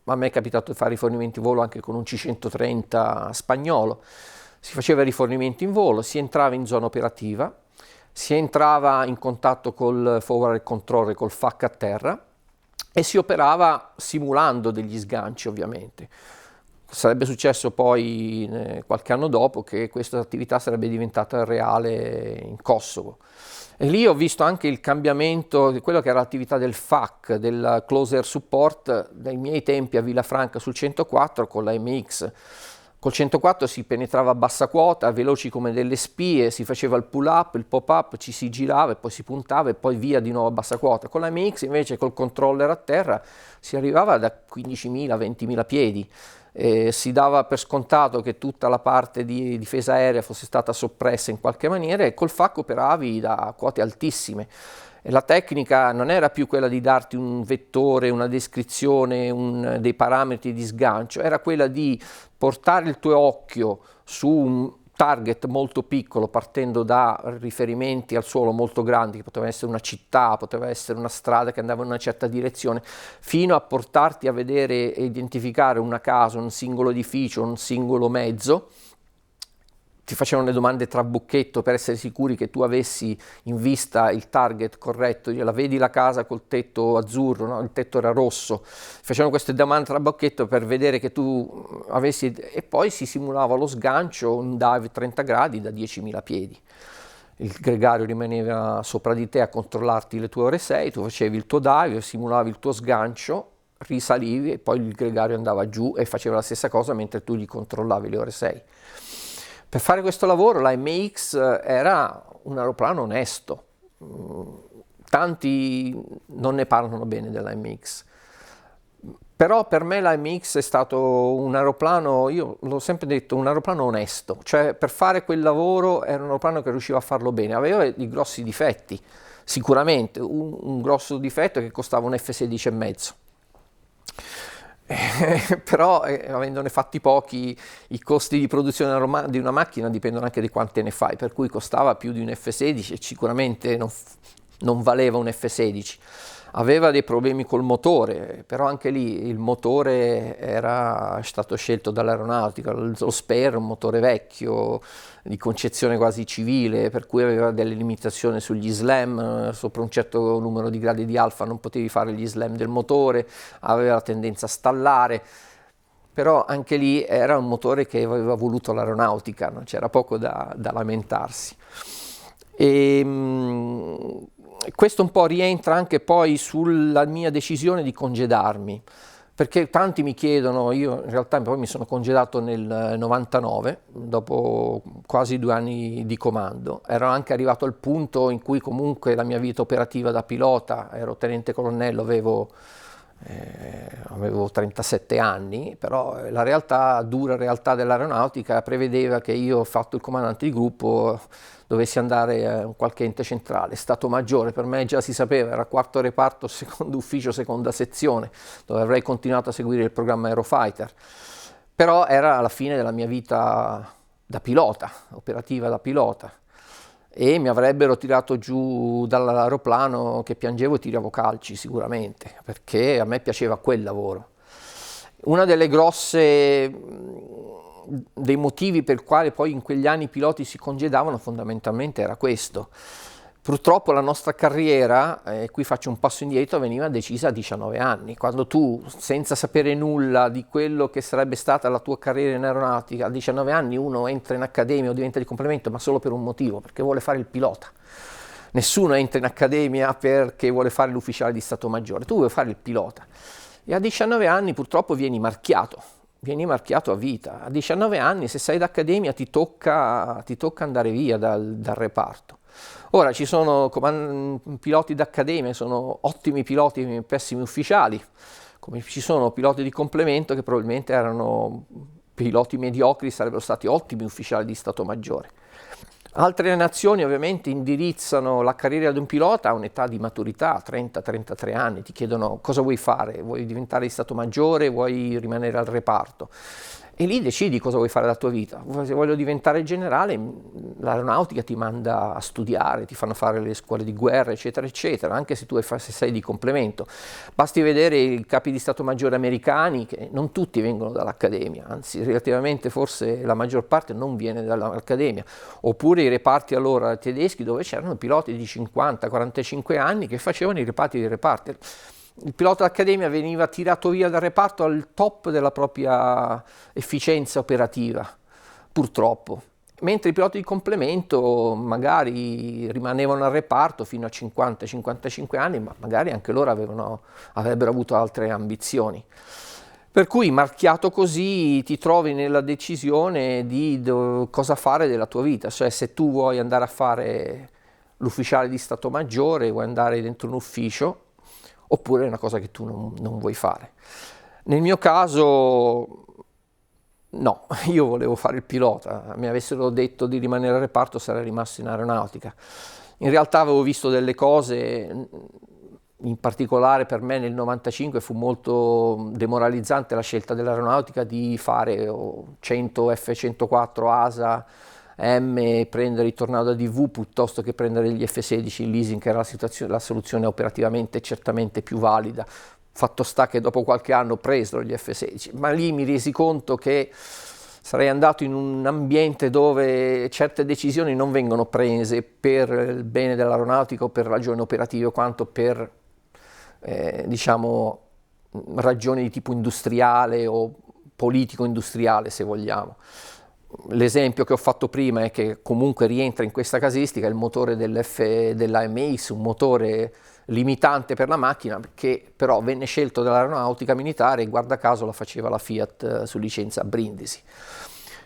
A me è capitato di fare rifornimenti in volo anche con un C-130 spagnolo. Si faceva rifornimento in volo, si entrava in zona operativa, si entrava in contatto col forward controller, col FAC a terra, e si operava simulando degli sganci, ovviamente. Sarebbe successo poi qualche anno dopo che questa attività sarebbe diventata reale in Kosovo. E lì ho visto anche il cambiamento di quello che era l'attività del FAC, del Close Air Support, dai miei tempi a Villafranca sul 104 con la MX. Col 104 si penetrava a bassa quota, veloci come delle spie, si faceva il pull up, il pop up, ci si girava e poi si puntava e poi via di nuovo a bassa quota. Con la MX invece col controller a terra si arrivava da 15.000-20.000 piedi. Si dava per scontato che tutta la parte di difesa aerea fosse stata soppressa in qualche maniera, e col FAC operavi da quote altissime. E la tecnica non era più quella di darti un vettore, una descrizione, dei parametri di sgancio, era quella di portare il tuo occhio su un target molto piccolo, partendo da riferimenti al suolo molto grandi, che poteva essere una città, poteva essere una strada che andava in una certa direzione, fino a portarti a vedere e identificare una casa, un singolo edificio, un singolo mezzo. Ti facevano le domande trabocchetto per essere sicuri che tu avessi in vista il target corretto. La vedi la casa col tetto azzurro, no? Il tetto era rosso. Facevano queste domande trabocchetto per vedere che tu avessi, e poi si simulava lo sgancio, un dive 30 gradi da 10.000 piedi. Il gregario rimaneva sopra di te a controllarti le tue ore 6, tu facevi il tuo dive, simulavi il tuo sgancio, risalivi e poi il gregario andava giù e faceva la stessa cosa mentre tu gli controllavi le ore 6. Per fare questo lavoro la MX era un aeroplano onesto. Tanti non ne parlano bene della MX, però per me la MX è stato un aeroplano, io l'ho sempre detto, un aeroplano onesto, cioè per fare quel lavoro era un aeroplano che riusciva a farlo bene. Aveva dei grossi difetti, sicuramente, un grosso difetto è che costava un F-16,5. Però avendone fatti pochi, i costi di produzione di una macchina dipendono anche di quante ne fai, per cui costava più di un F-16 e sicuramente non valeva un F-16. Aveva dei problemi col motore, però anche lì il motore era stato scelto dall'aeronautica, lo Spare, un motore vecchio di concezione quasi civile, per cui aveva delle limitazioni sugli slam, sopra un certo numero di gradi di alfa non potevi fare gli slam del motore, aveva la tendenza a stallare, però anche lì era un motore che aveva voluto l'aeronautica, no? C'era poco da lamentarsi. Questo un po' rientra anche poi sulla mia decisione di congedarmi, perché tanti mi chiedono, io in realtà poi mi sono congedato nel 99, dopo quasi 2 anni di comando. Ero anche arrivato al punto in cui comunque la mia vita operativa da pilota, ero tenente colonnello, avevo 37 anni, però la dura realtà dell'aeronautica prevedeva che io, fatto il comandante di gruppo, dovessi andare a qualche ente centrale. Stato maggiore per me già si sapeva, era 4º reparto, 2º ufficio, 2ª sezione, dove avrei continuato a seguire il programma Aerofighter. Però era la fine della mia vita da pilota, operativa da pilota, e mi avrebbero tirato giù dall'aeroplano che piangevo e tiravo calci sicuramente, perché a me piaceva quel lavoro. Una delle dei motivi per quali poi in quegli anni i piloti si congedavano fondamentalmente era questo. Purtroppo la nostra carriera, qui faccio un passo indietro, veniva decisa a 19 anni, quando tu, senza sapere nulla di quello che sarebbe stata la tua carriera in aeronautica, a 19 anni uno entra in accademia o diventa di complemento, ma solo per un motivo, perché vuole fare il pilota. Nessuno entra in accademia perché vuole fare l'ufficiale di Stato Maggiore, tu vuoi fare il pilota. E a 19 anni purtroppo vieni marchiato a vita. A 19 anni, se sei d'accademia, ti tocca andare via dal reparto. Ora ci sono piloti d'accademia, sono ottimi piloti, pessimi ufficiali, come ci sono piloti di complemento che probabilmente erano piloti mediocri, sarebbero stati ottimi ufficiali di Stato Maggiore. Altre nazioni ovviamente indirizzano la carriera di un pilota a un'età di maturità, 30-33 anni, ti chiedono cosa vuoi fare, vuoi diventare di Stato Maggiore, vuoi rimanere al reparto. E lì decidi cosa vuoi fare della tua vita. Se voglio diventare generale, l'aeronautica ti manda a studiare, ti fanno fare le scuole di guerra, eccetera, eccetera, anche se tu se sei di complemento. Basti vedere i capi di Stato Maggiore americani, che non tutti vengono dall'Accademia, anzi relativamente forse la maggior parte non viene dall'Accademia, oppure i reparti allora tedeschi dove c'erano piloti di 50-45 anni che facevano i reparti dei reparti. Il pilota d'accademia veniva tirato via dal reparto al top della propria efficienza operativa, purtroppo. Mentre i piloti di complemento magari rimanevano al reparto fino a 50-55 anni, ma magari anche loro avrebbero avuto altre ambizioni. Per cui, marchiato così, ti trovi nella decisione di cosa fare della tua vita, cioè se tu vuoi andare a fare l'ufficiale di Stato Maggiore, vuoi andare dentro un ufficio, oppure è una cosa che tu non vuoi fare. Nel mio caso no, io volevo fare il pilota, mi avessero detto di rimanere al reparto sarei rimasto in aeronautica. In realtà avevo visto delle cose, in particolare per me nel 95 fu molto demoralizzante la scelta dell'aeronautica di fare 100 F-104 ASA M, prendere i Tornado ADV piuttosto che prendere gli F-16 in leasing, che era la soluzione operativamente certamente più valida. Fatto sta che dopo qualche anno ho preso gli F-16, ma lì mi resi conto che sarei andato in un ambiente dove certe decisioni non vengono prese per il bene dell'aeronautica o per ragioni operative, quanto per diciamo ragioni di tipo industriale o politico-industriale, se vogliamo. L'esempio che ho fatto prima è che comunque rientra in questa casistica il motore dell'AMX, un motore limitante per la macchina che però venne scelto dall'aeronautica militare e guarda caso la faceva la Fiat su licenza a Brindisi.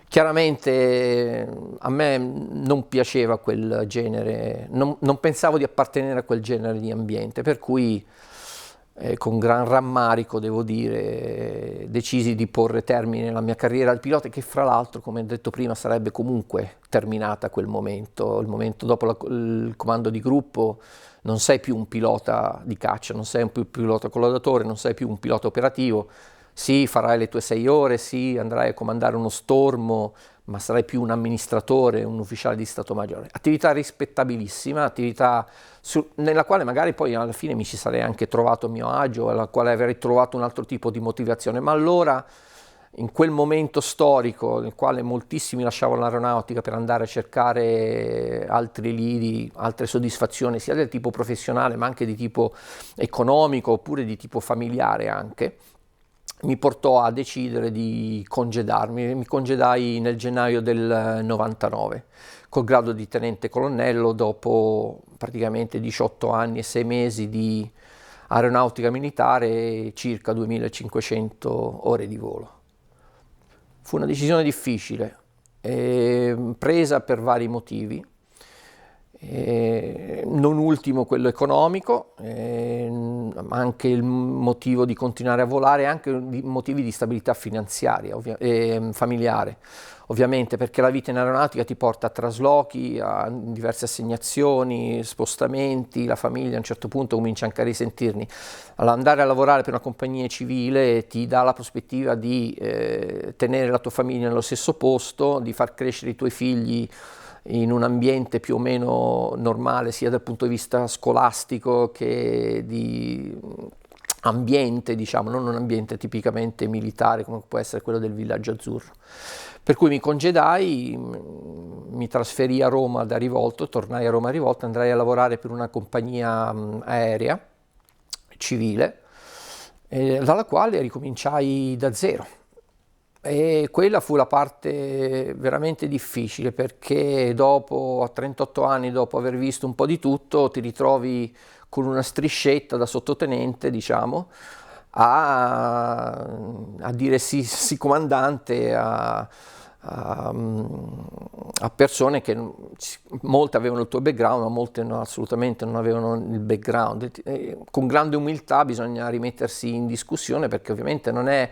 Chiaramente a me non piaceva quel genere, non pensavo di appartenere a quel genere di ambiente, per cui con gran rammarico, devo dire, decisi di porre termine alla mia carriera di pilota, che fra l'altro, come ho detto prima, sarebbe comunque terminata a quel momento. Il momento dopo il comando di gruppo non sei più un pilota di caccia, non sei più un pilota collaudatore, non sei più un pilota operativo. Sì, farai le tue 6 ore, sì, andrai a comandare uno stormo, ma sarai più un amministratore, un ufficiale di Stato Maggiore. Attività rispettabilissima, attività nella quale magari poi alla fine mi ci sarei anche trovato a mio agio, alla quale avrei trovato un altro tipo di motivazione, ma allora, in quel momento storico nel quale moltissimi lasciavano l'aeronautica per andare a cercare altri lidi, altre soddisfazioni, sia del tipo professionale ma anche di tipo economico oppure di tipo familiare anche, mi portò a decidere di congedarmi. Mi congedai nel gennaio del 99 col grado di tenente colonnello dopo praticamente 18 anni e 6 mesi di aeronautica militare e circa 2500 ore di volo. Fu una decisione difficile, presa per vari motivi. Non ultimo quello economico, ma anche il motivo di continuare a volare, anche motivi di stabilità finanziaria familiare, ovviamente, perché la vita in aeronautica ti porta a traslochi, a diverse assegnazioni, spostamenti, la famiglia a un certo punto comincia anche a risentirne. All'andare a lavorare per una compagnia civile ti dà la prospettiva di tenere la tua famiglia nello stesso posto, di far crescere i tuoi figli in un ambiente più o meno normale, sia dal punto di vista scolastico che di ambiente, diciamo, non un ambiente tipicamente militare come può essere quello del Villaggio Azzurro. Per cui mi congedai, mi trasferii a Roma da Rivolto, tornai a Roma a Rivolto, andrai a lavorare per una compagnia aerea civile, dalla quale ricominciai da zero. E quella fu la parte veramente difficile, perché dopo, a 38 anni, dopo aver visto un po' di tutto, ti ritrovi con una striscetta da sottotenente, diciamo, a dire sì, sì comandante, a a persone che molte avevano il tuo background, ma molte no, assolutamente non avevano il background. E con grande umiltà bisogna rimettersi in discussione, perché ovviamente non è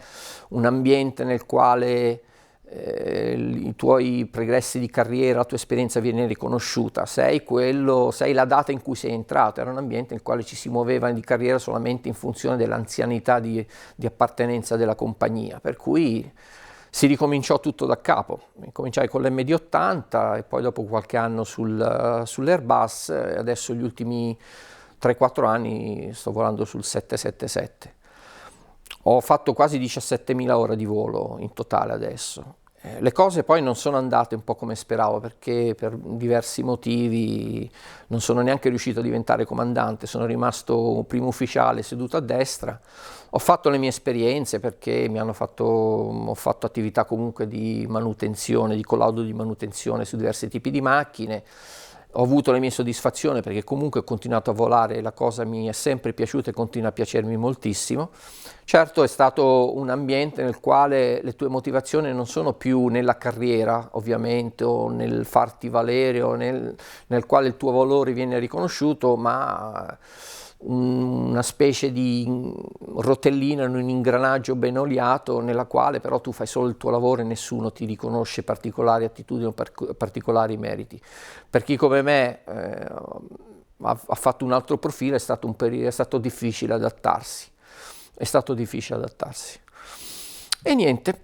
un ambiente nel quale i tuoi progressi di carriera, la tua esperienza viene riconosciuta, sei la data in cui sei entrato. Era un ambiente nel quale ci si muoveva di carriera solamente in funzione dell'anzianità di appartenenza della compagnia, per cui si ricominciò tutto da capo. Cominciai con l'MD80 e poi dopo qualche anno sull'Airbus, e adesso gli ultimi 3-4 anni sto volando sul 777. Ho fatto quasi 17.000 ore di volo in totale adesso. Le cose poi non sono andate un po' come speravo, perché per diversi motivi non sono neanche riuscito a diventare comandante, sono rimasto primo ufficiale seduto a destra. Ho fatto le mie esperienze perché ho fatto attività comunque di manutenzione, di collaudo di manutenzione su diversi tipi di macchine. Ho avuto le mie soddisfazioni perché comunque ho continuato a volare e la cosa mi è sempre piaciuta e continua a piacermi moltissimo. Certo, è stato un ambiente nel quale le tue motivazioni non sono più nella carriera, ovviamente, o nel farti valere, o nel quale il tuo valore viene riconosciuto, ma una specie di rotellina in un ingranaggio ben oliato, nella quale però tu fai solo il tuo lavoro e nessuno ti riconosce particolari attitudini o particolari meriti. Per chi come me ha fatto un altro profilo, è stato difficile adattarsi. È stato difficile adattarsi. E niente,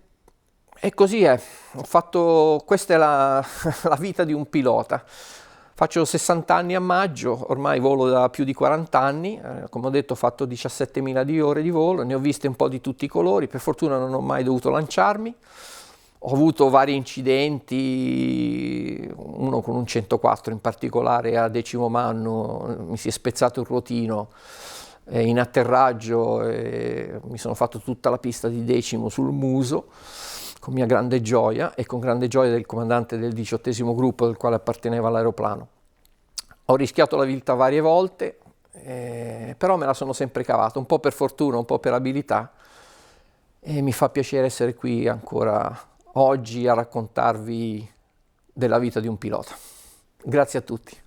e così è. Questa è la vita di un pilota. Faccio 60 anni a maggio, ormai volo da più di 40 anni, come ho detto ho fatto 17.000 di ore di volo, ne ho viste un po' di tutti i colori, per fortuna non ho mai dovuto lanciarmi. Ho avuto vari incidenti, uno con un 104 in particolare a decimo manno, mi si è spezzato il ruotino in atterraggio e mi sono fatto tutta la pista di decimo sul muso, con mia grande gioia e con grande gioia del comandante del 18° gruppo del quale apparteneva l'aeroplano. Ho rischiato la vita varie volte, però me la sono sempre cavata, un po' per fortuna, un po' per abilità, e mi fa piacere essere qui ancora oggi a raccontarvi della vita di un pilota. Grazie a tutti.